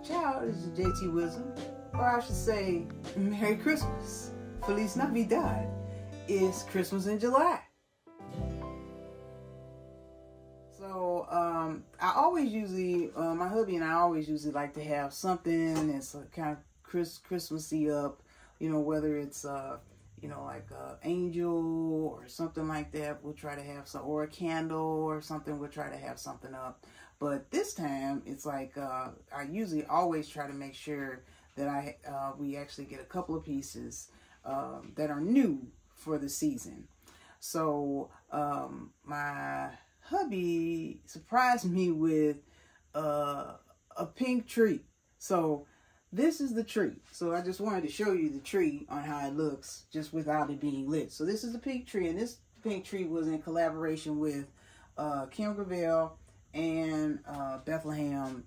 Ciao, this is JTwisdom, or I should say, Merry Christmas. Feliz Navidad. It's Christmas in July. So, I always usually, my hubby and I always usually like to have something that's kind of Christmassy up, you know, whether it's, you know, like an angel or something like that. We'll try to have some, or a candle or something. We'll try to have something up. But this time, it's like, I usually always try to make sure that we actually get a couple of pieces that are new for the season. So, my hubby surprised me with a pink tree. So, this is the tree. So, I just wanted to show you the tree on how it looks just without it being lit. So, this is the pink tree, and this pink tree was in collaboration with Gingerbread and Bethlehem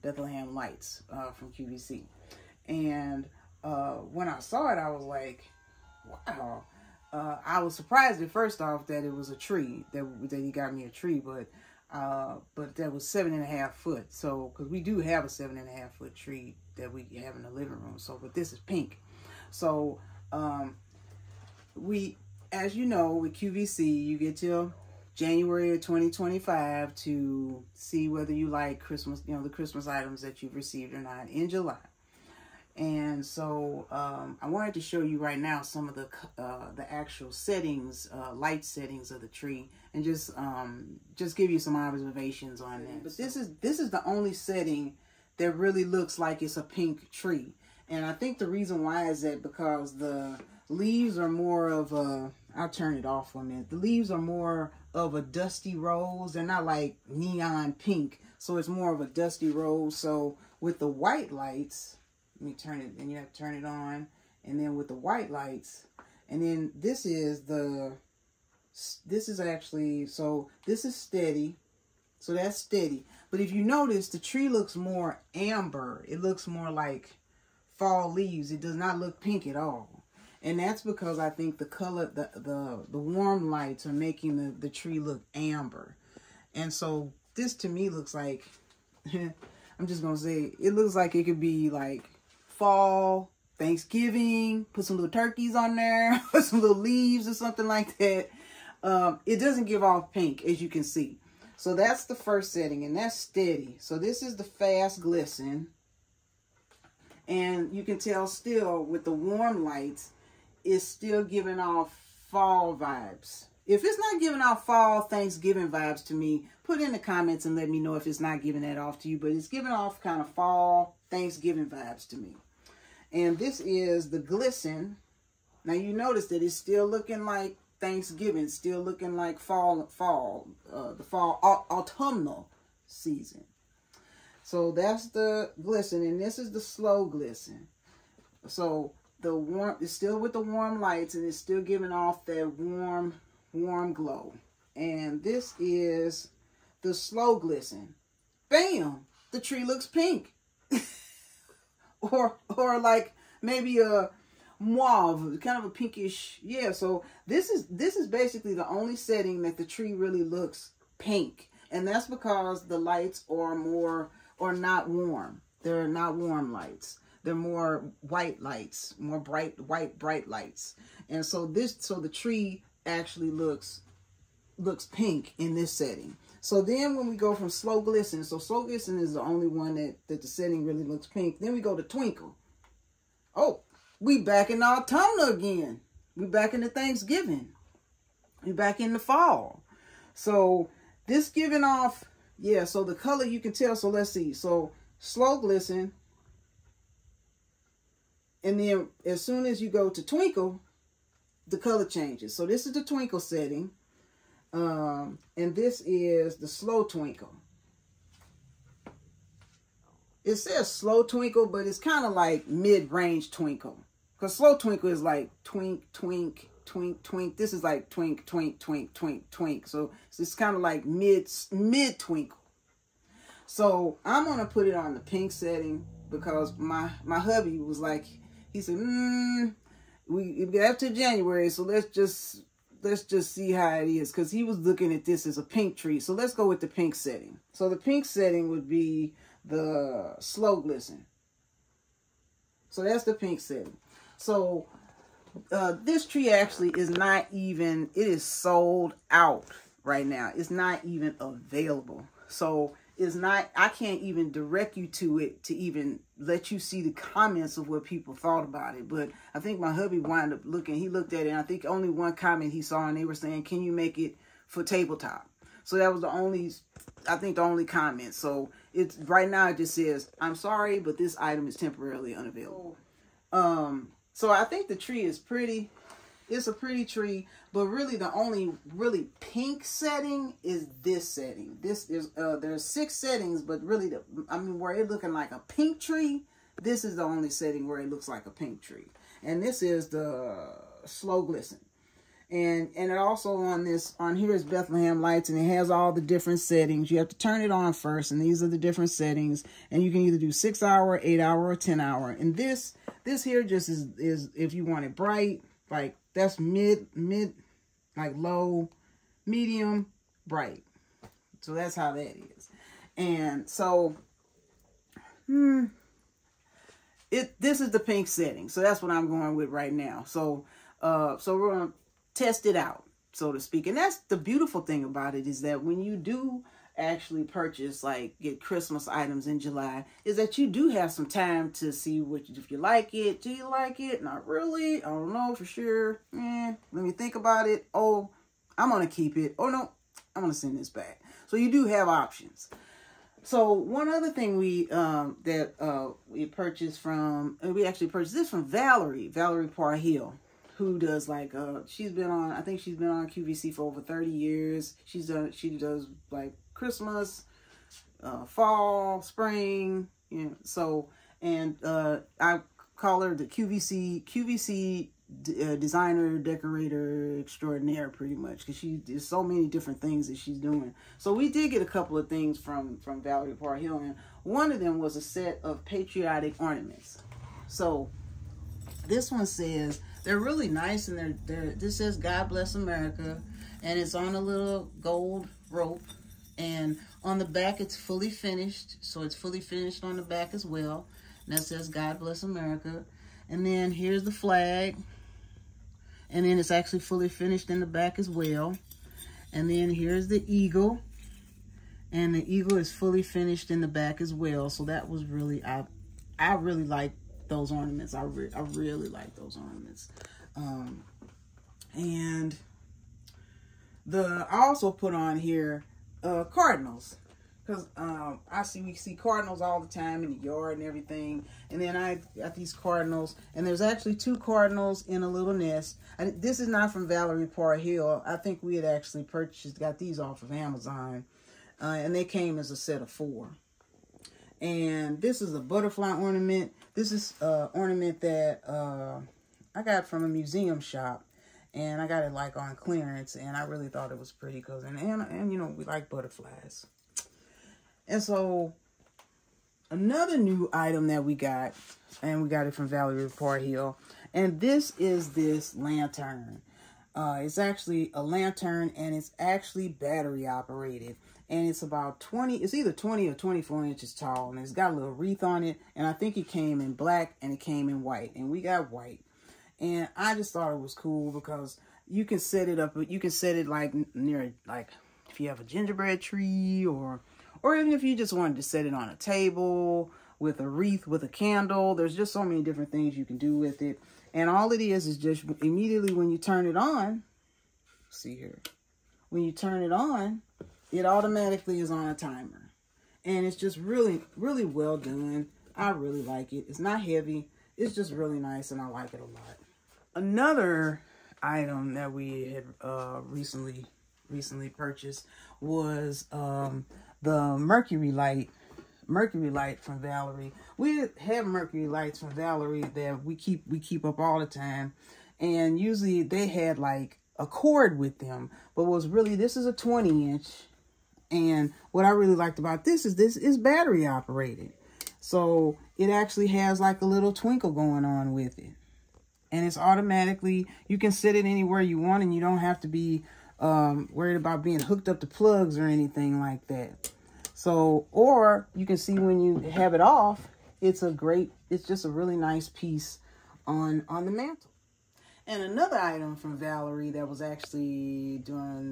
Lights from QVC. And when I saw it, I was like, wow. I was surprised at first off that it was a tree, that he got me a tree, but that was 7.5 foot. So, because we do have a 7.5 foot tree that we have in the living room. So, but this is pink. So, as you know, with QVC, you get till January of 2025 to see whether you like Christmas, you know, the Christmas items that you've received or not in July. And so I wanted to show you right now some of the actual settings, light settings of the tree, and just give you some observations on that. But this is the only setting that really looks like it's a pink tree. And I think the reason why is that because the leaves are more of a, I'll turn it off for a minute. The leaves are more of a dusty rose. They're not like neon pink. So it's more of a dusty rose. So with the white lights, let me turn it, and you have to turn it on. And then with the white lights, and then this is actually, so this is steady. So that's steady. But if you notice, the tree looks more amber. It looks more like fall leaves. It does not look pink at all. And that's because I think the color, the warm lights are making the tree look amber. And so this to me looks like, I'm just going to say, it looks like it could be like fall, Thanksgiving, put some little turkeys on there, put some little leaves or something like that. It doesn't give off pink, as you can see. So that's the first setting, and that's steady. So this is the fast glisten. And you can tell still with the warm lights, it's still giving off fall vibes. If it's not giving off fall Thanksgiving vibes to me, put in the comments and let me know if it's not giving that off to you. But it's giving off kind of fall Thanksgiving vibes to me. And this is the glisten. Now you notice that it's still looking like Thanksgiving, still looking like the fall autumnal season. So that's the glisten, and this is the slow glisten. So the warm, it's still with the warm lights, and it's still giving off that warm glow. And this is the slow glisten. Bam! The tree looks pink. or like maybe a mauve, kind of a pinkish. Yeah, so this is basically the only setting that the tree really looks pink. And that's because the lights are not warm. They're not warm lights. They're more white lights, more bright lights. And so the tree actually looks pink in this setting. So then when we go from slow glisten, so slow glisten is the only one that the setting really looks pink. Then we go to twinkle. Oh, we back in autumn again. We back into Thanksgiving. We back in the fall. So this giving off, yeah, so the color you can tell. So let's see. So slow glisten. And then as soon as you go to twinkle, the color changes. So this is the twinkle setting. And this is the slow twinkle. It says slow twinkle, but it's kind of like mid-range twinkle. Because slow twinkle is like twink, twink, twink, twink. This is like twink, twink, twink, twink, twink. So it's kind of like mid twinkle. So I'm going to put it on the pink setting because my hubby was like, he said, we got to January, so let's just see how it is, because he was looking at this as a pink tree. So let's go with the pink setting. So the pink setting would be the slow glisten. So that's the pink setting. So this tree actually is not even, it is sold out right now. It's not even available. So it's not, I can't even direct you to it to even let you see the comments of what people thought about it. But I think my hubby wound up looking, he looked at it, and I think only one comment he saw, and they were saying, can you make it for tabletop? So that was the only, I think the only comment. So it's right now it just says, I'm sorry, but this item is temporarily unavailable. So I think the tree is pretty. It's a pretty tree, but really the only really pink setting is this setting. This is there's 6 settings, but really where it's looking like a pink tree, this is the only setting where it looks like a pink tree. And this is the slow glisten. And it also on here is Bethlehem lights, and it has all the different settings. You have to turn it on first, and these are the different settings. And you can either do 6 hour, 8 hour, or 10 hour. And this here just is if you want it bright, like that's mid, like low, medium, bright. So that's how that is. And so this is the pink setting. So that's what I'm going with right now. So we're gonna test it out, so to speak. And that's the beautiful thing about it, is that when you do actually purchase, like get Christmas items in July, is that you do have some time to see if you like it. Do you like it? Not really. I don't know for sure. Let me think about it. Oh, I'm gonna keep it. Oh no, I'm gonna send this back. So you do have options. So one other thing we purchased from, we actually purchased this from Valerie Parr, who does like she's been on, I think she's been on QVC for over 30 years. She does like Christmas, fall, spring, you know. So, and I call her the QVC designer, decorator extraordinaire, pretty much, because there's so many different things that she's doing. So we did get a couple of things from Valerie Parr, and one of them was a set of Patriotic ornaments. So this one says, they're really nice, and this says God Bless America, and it's on a little gold rope, and on the back it's fully finished, so it's fully finished on the back as well, and that says God Bless America. And then here's the flag, and then it's actually fully finished in the back as well. And then here's the eagle, and the eagle is fully finished in the back as well. So that was really, I really like those ornaments. I really like those ornaments. And I also put on here Cardinals, because we see Cardinals all the time in the yard and everything. And then I got these Cardinals, and there's actually 2 Cardinals in a little nest. This is not from Valerie Parr. I think we had actually got these off of Amazon, and they came as a set of 4. And this is a butterfly ornament. This is an ornament that I got from a museum shop, and I got it like on clearance, and I really thought it was pretty, because and you know, we like butterflies. And so another new item that we got, and we got it from Valerie Parr, and this is this lantern. It's actually a lantern, and it's actually battery operated. And it's about it's either 20 or 24 inches tall, and it's got a little wreath on it. And I think it came in black, and it came in white, and we got white. And I just thought it was cool, because you can set it up, you can set it like near, like if you have a gingerbread tree, or even if you just wanted to set it on a table with a wreath, with a candle. There's just so many different things you can do with it. And all it is just immediately when you turn it on, see here, when you turn it on, it automatically is on a timer. And it's just really, really well done. I really like it. It's not heavy. It's just really nice, and I like it a lot. Another item that we had recently purchased was the Mercury Light from Valerie. We have Mercury Lights from Valerie that we keep up all the time, and usually they had like a cord with them, but this is a 20-inch. And what I really liked about this is battery operated. So it actually has like a little twinkle going on with it. And it's automatically, you can set it anywhere you want, and you don't have to be worried about being hooked up to plugs or anything like that. So, or you can see when you have it off, it's just a really nice piece on the mantle. And another item from Valerie that was actually during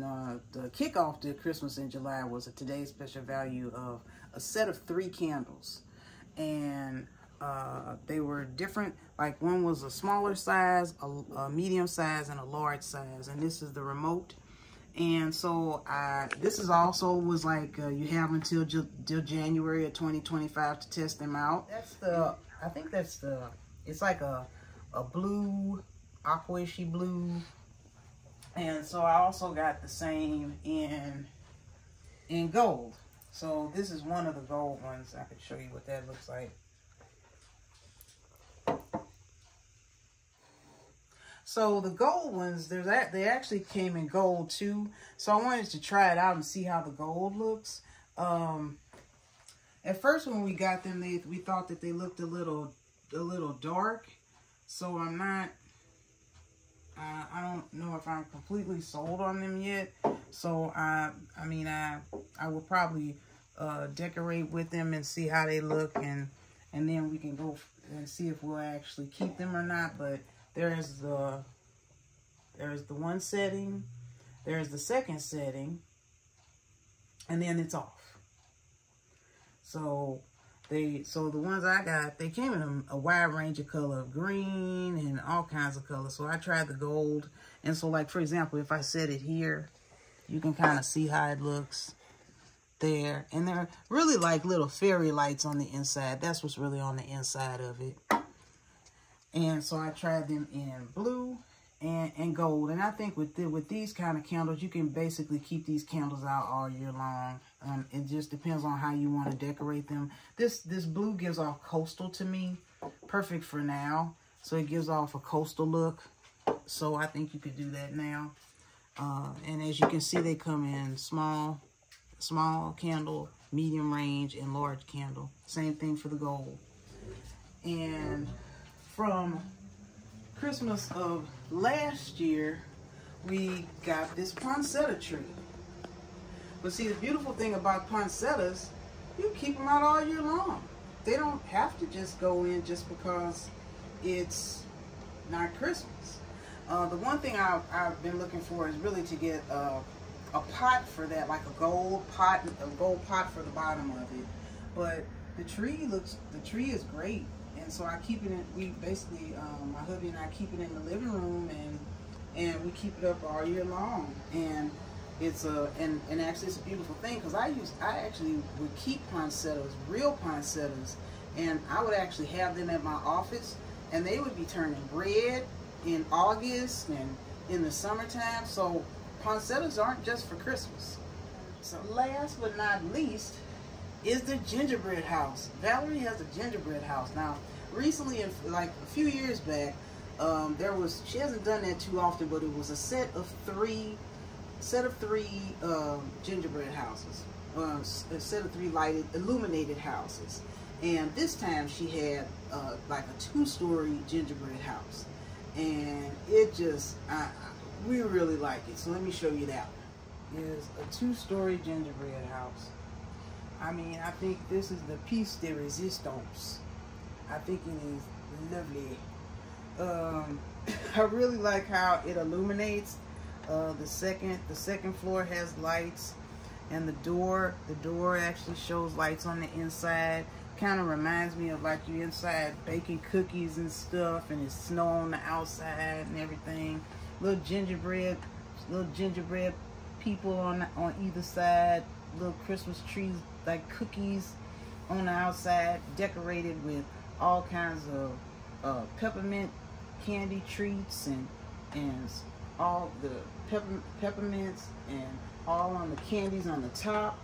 the kickoff to Christmas in July was a today's special value of a set of 3 candles. And they were different, like one was a smaller size, a medium size, and a large size. And this is the remote. And so this is also was like you have until January of 2025 to test them out. That's the, I think that's the, it's like a blue, aqua-ishy blue. And so I also got the same in gold. So this is one of the gold ones. I could show you what that looks like. So the gold ones, they actually came in gold too. So I wanted to try it out and see how the gold looks. At first when we got them, we thought that they looked a little dark. So I'm not, I don't know if I'm completely sold on them yet. So I mean, I will probably decorate with them and see how they look, and then we can go and see if we'll actually keep them or not. But there's the one setting, there's the second setting, and then it's off. So the ones I got, they came in a wide range of color, green and all kinds of colors. So I tried the gold, and so like for example, if I set it here, you can kind of see how it looks there, and they're really like little fairy lights on the inside. That's what's really on the inside of it. And so I tried them in blue and gold. And I think with these kind of candles, you can basically keep these candles out all year long. It just depends on how you want to decorate them. This blue gives off coastal to me. Perfect for now. So it gives off a coastal look. So I think you could do that now. And as you can see, they come in small candle, medium range, and large candle. Same thing for the gold. And from Christmas of last year, we got this poinsettia tree. But see, the beautiful thing about poinsettias, you keep them out all year long. They don't have to just go in just because it's not Christmas. The one thing I've been looking for is really to get a pot for that, like a gold pot for the bottom of it. But the tree is great. And so I keep it in, we basically, my hubby and I keep it in the living room, and we keep it up all year long. And it's and actually it's a beautiful thing, because I actually would keep poinsettias, real poinsettias, and I would actually have them at my office, and they would be turning red in August and in the summertime. So poinsettias aren't just for Christmas. So last but not least is the gingerbread house. Valerie has a gingerbread house. Now, recently, like a few years back, she hasn't done that too often, but it was a set of three gingerbread houses, a set of 3 lighted, illuminated houses. And this time she had like a 2-story gingerbread house, and it just, we really like it. So let me show you that one. It is a 2-story gingerbread house. I mean, I think this is the piece de resistance. I think it is lovely. I really like how it illuminates. The second floor has lights, and the door actually shows lights on the inside. Kind of reminds me of like you're inside baking cookies and stuff, and it's snow on the outside and everything. Little gingerbread people on either side. Little Christmas trees, like cookies on the outside, decorated with all kinds of peppermint candy treats, and all the peppermints, and all on the candies on the top,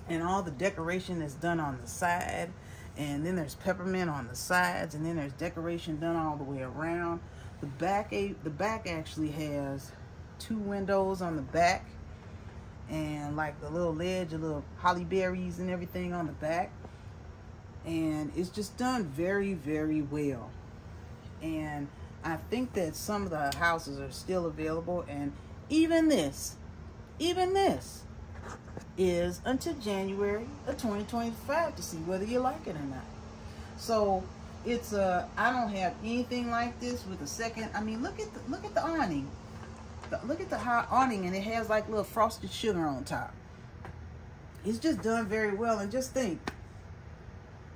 and all the decoration is done on the side, and then there's peppermint on the sides, and then there's decoration done all the way around. The back actually has 2 windows on the back, and like the little ledge, the little holly berries and everything on the back. And it's just done very, very well. And I think that some of the houses are still available, and even this is until January of 2025 to see whether you like it or not. So it's I don't have anything like this with a second. I mean, look at the awning. Look at the high awning, and it has like little frosted sugar on top. It's just done very well. And just think,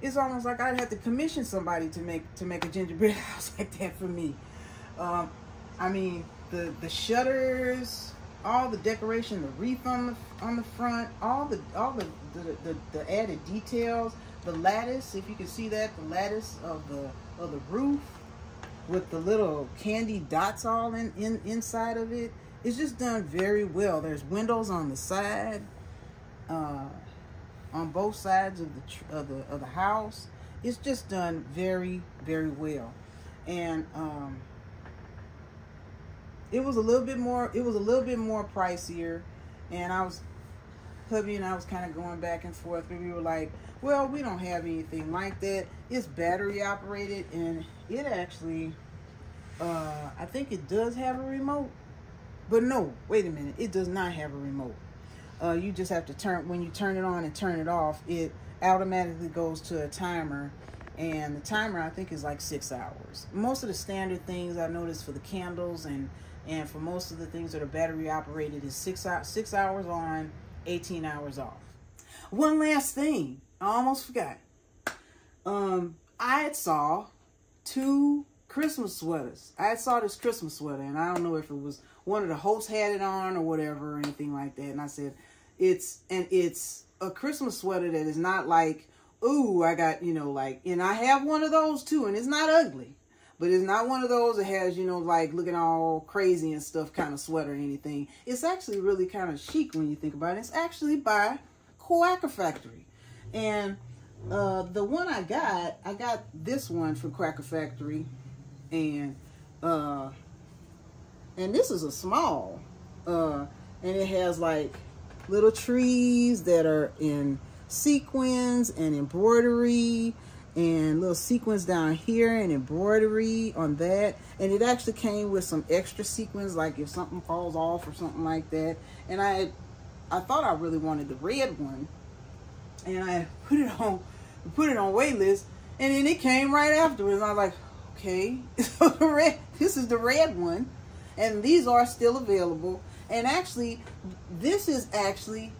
it's almost like I'd have to commission somebody to make a gingerbread house like that for me. I mean, the shutters, all the decoration, the wreath on the front, all the added details, the lattice, if you can see that, the lattice of the roof with the little candy dots all inside of it. It's just done very well. There's windows on the side, on both sides of the house. It's just done very, very well. And it was a little bit more pricier, and hubby and I was kind of going back and forth, and we were like, well, we don't have anything like that. It's battery operated, and it actually, I think it does have a remote, but no, wait a minute, it does not have a remote. You just have to when you turn it on and turn it off, it automatically goes to a timer, and the timer, I think, is like 6 hours. Most of the standard things I noticed for the candles and for most of the things that are battery operated is 6 hours on, 18 hours off. One last thing, I almost forgot. I saw two Christmas sweaters. I saw this Christmas sweater, and I don't know if it was one of the hosts had it on or whatever or anything like that. And I said, it's a Christmas sweater that is not like, ooh, I got, and I have one of those too, and it's not ugly. But it's not one of those that has, like looking all crazy and stuff kind of sweater or anything. It's actually really kind of chic when you think about it. It's actually by Quacker Factory. And the one I got this one from Quacker Factory. And this is a small. And it has like little trees that are in sequins and embroidery, and little sequins down here and embroidery on that. And it actually came with some extra sequins, like if something falls off or something like that. And I thought I really wanted the red one, and I put it on wait list, and then it came right afterwards. And I was like, okay, so this is the red one, and these are still available. And actually, this is actually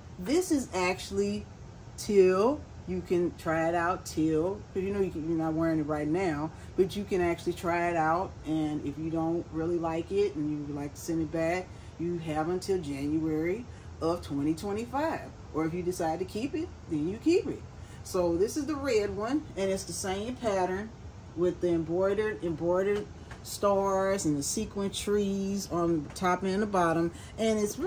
till you can try it out till, because you're not wearing it right now, but you can actually try it out. And if you don't really like it and you would like to send it back, you have until January of 2025. Or if you decide to keep it, then you keep it. So this is the red one, and it's the same pattern with the embroidered stars and the sequin trees on the top and the bottom. And it's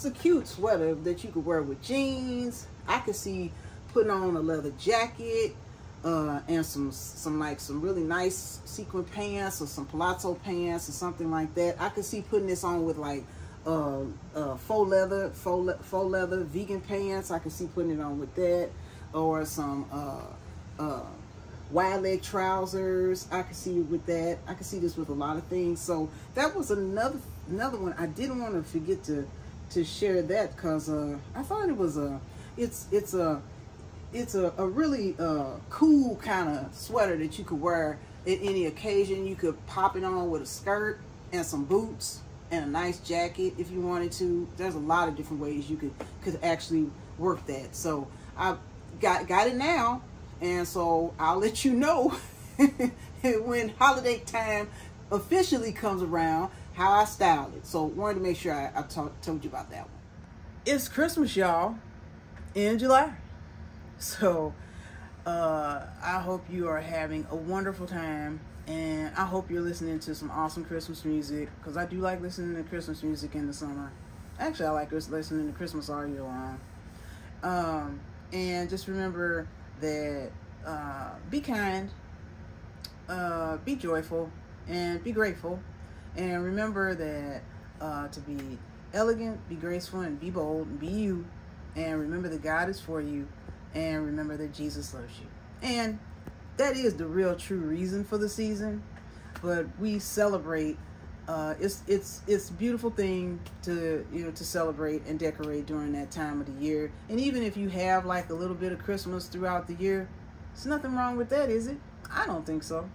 a cute sweater that you could wear with jeans. I could see putting on a leather jacket and some really nice sequin pants or some palazzo pants or something like that. I could see putting this on with like faux leather vegan pants. I could see putting it on with that, or some wide leg trousers. I could see it with that. I could see this with a lot of things. So that was another one. I didn't want to forget to share that, because I thought it was it's a really cool kind of sweater that you could wear at any occasion. You could pop it on with a skirt and some boots and a nice jacket if you wanted to. There's a lot of different ways you could actually work that. So I got it now, and so I'll let you know when holiday time officially comes around how I styled it. So wanted to make sure I told you about that one. It's Christmas, y'all, in July. So I hope you are having a wonderful time, and I hope you're listening to some awesome Christmas music, because I do like listening to Christmas music in the summer. Actually, I like listening to Christmas all year long. And just remember that be kind, be joyful, and be grateful. And remember that to be elegant, be graceful, and be bold, and be you. And remember that God is for you. And remember that Jesus loves you. And that is the real true reason for the season. But we celebrate. It's a beautiful thing to celebrate and decorate during that time of the year. And even if you have like a little bit of Christmas throughout the year, There's nothing wrong with that, is it? I don't think so.